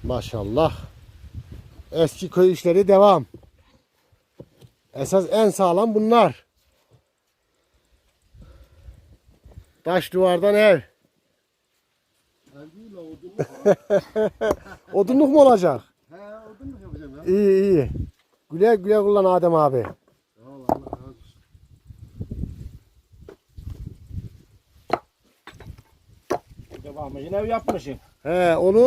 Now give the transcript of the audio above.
Maşallah. Eski köy işleri devam. Esas en sağlam bunlar. Taş duvardan ev. Odunluk mu olacak? He, odunluk yapacağım ya. İyi iyi. Güle güle kullan Adem abi. Sağ ol, Allah razı olsun. Devamı yine ev yapmışsın. He onu